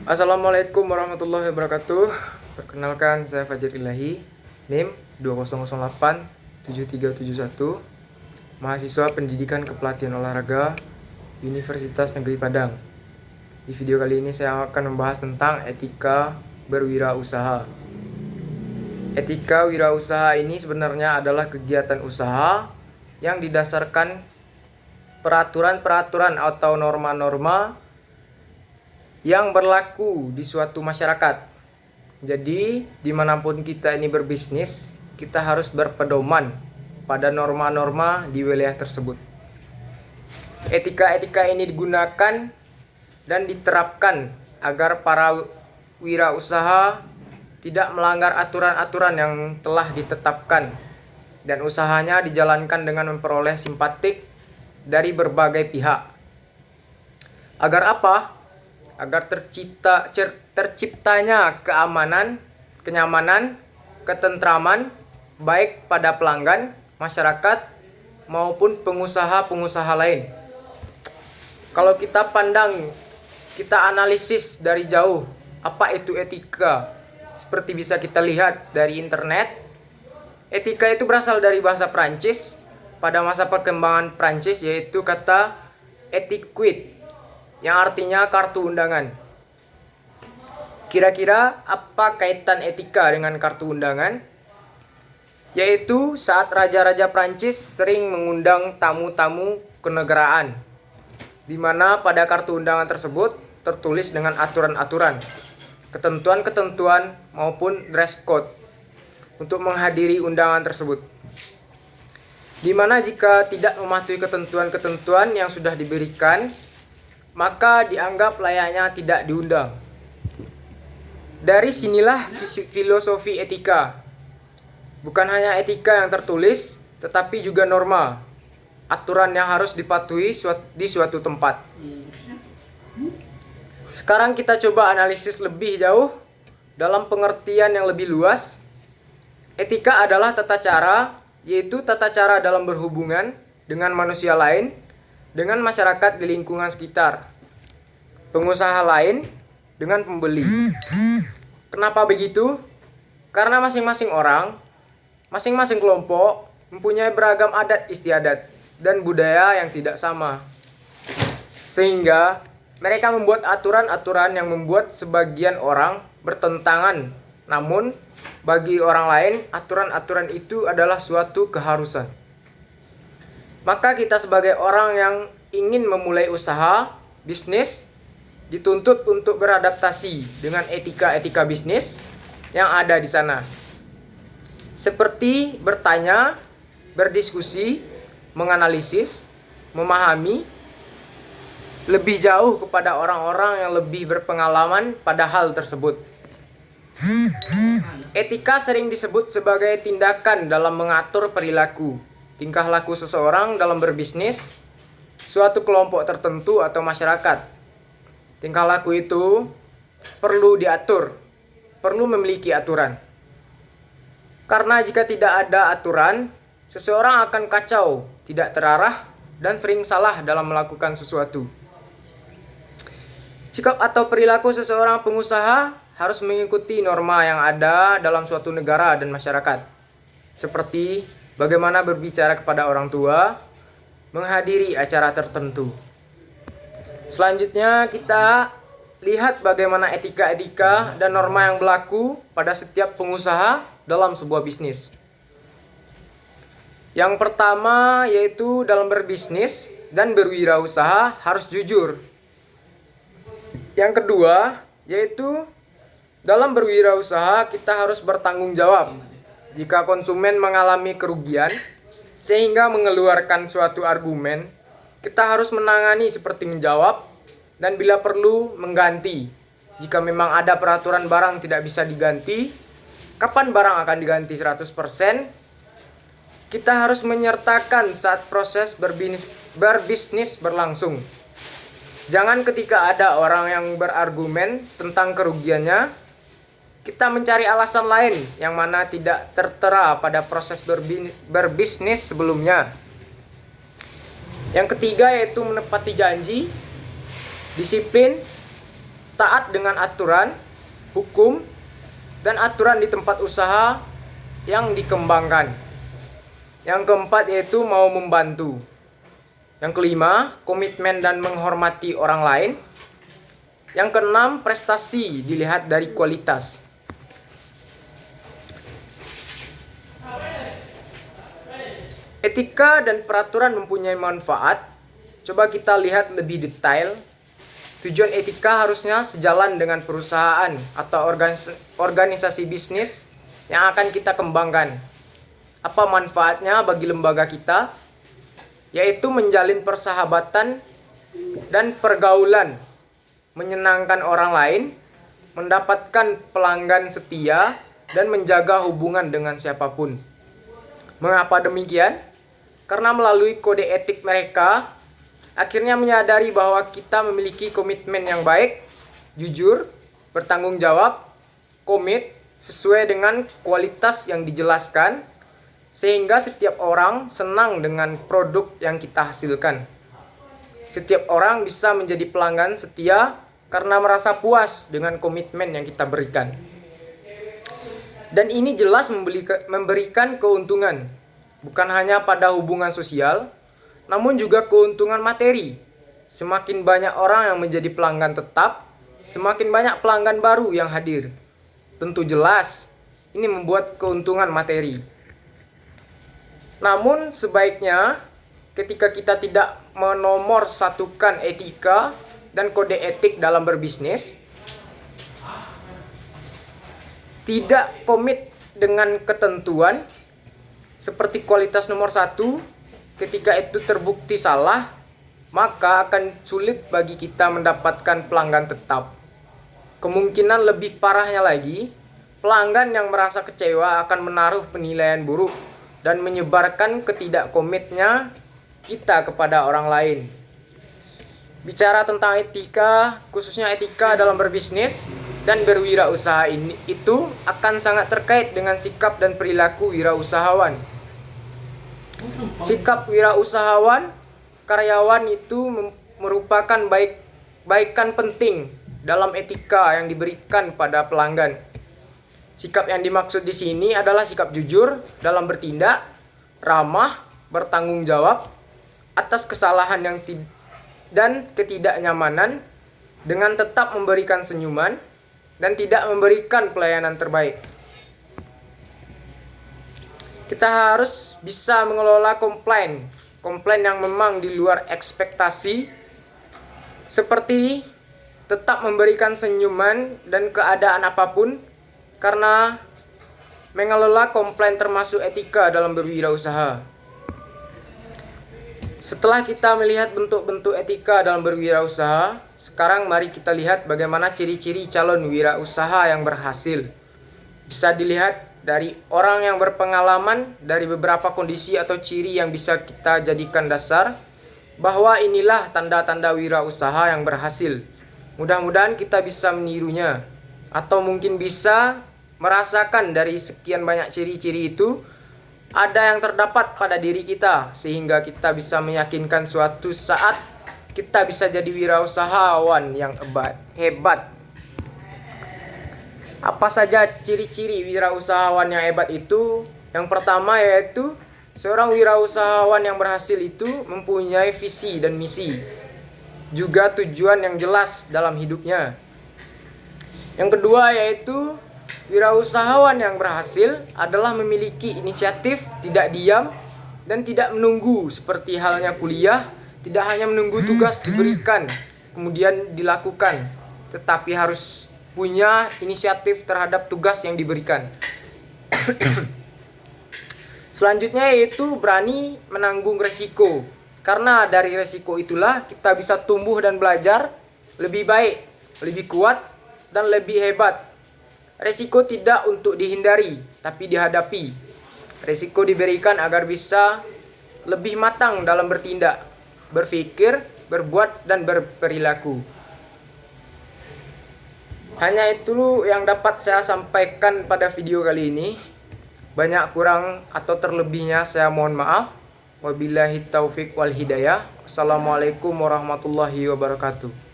Assalamualaikum warahmatullahi wabarakatuh. Perkenalkan, saya Fajar Ilahi, NIM 20087371, mahasiswa Pendidikan Kepelatihan Olahraga Universitas Negeri Padang. Di video kali ini saya akan membahas tentang etika berwirausaha. Etika wirausaha ini sebenarnya adalah kegiatan usaha yang didasarkan peraturan-peraturan atau norma-norma yang berlaku di suatu masyarakat. Jadi, dimanapun kita ini berbisnis, kita harus berpedoman pada norma-norma di wilayah tersebut. Etika-etika ini digunakan dan diterapkan agar para wirausaha tidak melanggar aturan-aturan yang telah ditetapkan dan usahanya dijalankan dengan memperoleh simpatik dari berbagai pihak. Agar apa? Agar terciptanya keamanan, kenyamanan, ketentraman baik pada pelanggan, masyarakat maupun pengusaha-pengusaha lain. Kalau kita pandang, kita analisis dari jauh, apa itu etika? Seperti bisa kita lihat dari internet, etika itu berasal dari bahasa Prancis pada masa perkembangan Prancis, yaitu kata etiquette yang artinya kartu undangan. Kira-kira apa kaitan etika dengan kartu undangan? Yaitu saat raja-raja Prancis sering mengundang tamu-tamu kenegaraan, di mana pada kartu undangan tersebut tertulis dengan aturan-aturan, ketentuan-ketentuan maupun dress code untuk menghadiri undangan tersebut. Di mana jika tidak mematuhi ketentuan-ketentuan yang sudah diberikan, maka dianggap layaknya tidak diundang. Dari sinilah filosofi etika. Bukan hanya etika yang tertulis, tetapi juga norma, aturan yang harus dipatuhi di suatu tempat. Sekarang kita coba analisis lebih jauh dalam pengertian yang lebih luas. Etika adalah tata cara, yaitu tata cara dalam berhubungan dengan manusia lain, dengan masyarakat di lingkungan sekitar, pengusaha lain dengan pembeli. Kenapa begitu? Karena masing-masing orang, masing-masing kelompok mempunyai beragam adat istiadat dan budaya yang tidak sama. Sehingga mereka membuat aturan-aturan yang membuat sebagian orang bertentangan. Namun, bagi orang lain, aturan-aturan itu adalah suatu keharusan. Maka kita sebagai orang yang ingin memulai usaha, bisnis, dituntut untuk beradaptasi dengan etika-etika bisnis yang ada di sana. Seperti bertanya, berdiskusi, menganalisis, memahami lebih jauh kepada orang-orang yang lebih berpengalaman pada hal tersebut. Etika sering disebut sebagai tindakan dalam mengatur perilaku, tingkah laku seseorang dalam berbisnis, suatu kelompok tertentu atau masyarakat. Tingkah laku itu perlu diatur, perlu memiliki aturan. Karena jika tidak ada aturan, seseorang akan kacau, tidak terarah, dan sering salah dalam melakukan sesuatu. Sikap atau perilaku seseorang pengusaha harus mengikuti norma yang ada dalam suatu negara dan masyarakat. Seperti bagaimana berbicara kepada orang tua, menghadiri acara tertentu. Selanjutnya kita lihat bagaimana etika-etika dan norma yang berlaku pada setiap pengusaha dalam sebuah bisnis. Yang pertama yaitu dalam berbisnis dan berwirausaha harus jujur. Yang kedua yaitu dalam berwirausaha kita harus bertanggung jawab. Jika konsumen mengalami kerugian sehingga mengeluarkan suatu argumen, kita harus menangani seperti menjawab dan bila perlu mengganti. Jika memang ada peraturan barang tidak bisa diganti, kapan barang akan diganti 100%, kita harus menyertakan saat proses berbisnis berlangsung. Jangan ketika ada orang yang berargumen tentang kerugiannya, kita mencari alasan lain yang mana tidak tertera pada proses berbisnis sebelumnya. Yang ketiga yaitu menepati janji, disiplin, taat dengan aturan, hukum, dan aturan di tempat usaha yang dikembangkan. Yang keempat yaitu mau membantu. Yang kelima, komitmen dan menghormati orang lain. Yang keenam, prestasi dilihat dari kualitas. Etika dan peraturan mempunyai manfaat. Coba kita lihat lebih detail. Tujuan etika harusnya sejalan dengan perusahaan atau organisasi bisnis yang akan kita kembangkan. Apa manfaatnya bagi lembaga kita? Yaitu menjalin persahabatan dan pergaulan, menyenangkan orang lain, mendapatkan pelanggan setia, dan menjaga hubungan dengan siapapun. Mengapa demikian? Karena melalui kode etik mereka, akhirnya menyadari bahwa kita memiliki komitmen yang baik, jujur, bertanggung jawab, komit, sesuai dengan kualitas yang dijelaskan, sehingga setiap orang senang dengan produk yang kita hasilkan. Setiap orang bisa menjadi pelanggan setia karena merasa puas dengan komitmen yang kita berikan. Dan ini jelas memberikan keuntungan. Bukan hanya pada hubungan sosial, namun juga keuntungan materi. Semakin banyak orang yang menjadi pelanggan tetap, semakin banyak pelanggan baru yang hadir. Tentu jelas, ini membuat keuntungan materi. Namun sebaiknya ketika kita tidak menomorsatukan etika dan kode etik dalam berbisnis, tidak komit dengan ketentuan seperti kualitas nomor 1, ketika itu terbukti salah, maka akan sulit bagi kita mendapatkan pelanggan tetap. Kemungkinan lebih parahnya lagi, pelanggan yang merasa kecewa akan menaruh penilaian buruk dan menyebarkan ketidakkomitnya kita kepada orang lain. Bicara tentang etika, khususnya etika dalam berbisnis dan berwirausaha itu akan sangat terkait dengan sikap dan perilaku wirausahawan. Sikap wirausahawan, karyawan itu merupakan baikan penting dalam etika yang diberikan pada pelanggan. Sikap yang dimaksud di sini adalah sikap jujur dalam bertindak, ramah, bertanggung jawab atas kesalahan dan ketidaknyamanan, dengan tetap memberikan senyuman dan tidak memberikan pelayanan terbaik. Kita harus bisa mengelola komplain yang memang di luar ekspektasi, seperti tetap memberikan senyuman dan keadaan apapun, karena mengelola komplain termasuk etika dalam berwirausaha. Setelah kita melihat bentuk-bentuk etika dalam berwirausaha, sekarang mari kita lihat bagaimana ciri-ciri calon wirausaha yang berhasil. Bisa dilihat dari orang yang berpengalaman, dari beberapa kondisi atau ciri yang bisa kita jadikan dasar bahwa inilah tanda-tanda wirausaha yang berhasil. Mudah-mudahan kita bisa menirunya, atau mungkin bisa merasakan dari sekian banyak ciri-ciri itu ada yang terdapat pada diri kita, sehingga kita bisa meyakinkan suatu saat kita bisa jadi wirausahawan yang hebat. Apa saja ciri-ciri wirausahawan yang hebat itu? Yang pertama yaitu seorang wirausahawan yang berhasil itu mempunyai visi dan misi, juga tujuan yang jelas dalam hidupnya. Yang kedua yaitu wirausahawan yang berhasil adalah memiliki inisiatif, tidak diam, dan tidak menunggu seperti halnya kuliah, tidak hanya menunggu tugas diberikan kemudian dilakukan, tetapi harus punya inisiatif terhadap tugas yang diberikan. Selanjutnya yaitu berani menanggung resiko. Karena dari resiko itulah kita bisa tumbuh dan belajar lebih baik, lebih kuat, dan lebih hebat. Resiko tidak untuk dihindari, tapi dihadapi. Resiko diberikan agar bisa lebih matang dalam bertindak, berpikir, berbuat, dan berperilaku. Hanya itu yang dapat saya sampaikan pada video kali ini. Banyak kurang atau terlebihnya saya mohon maaf. Wabillahi taufik wal hidayah. Assalamualaikum warahmatullahi wabarakatuh.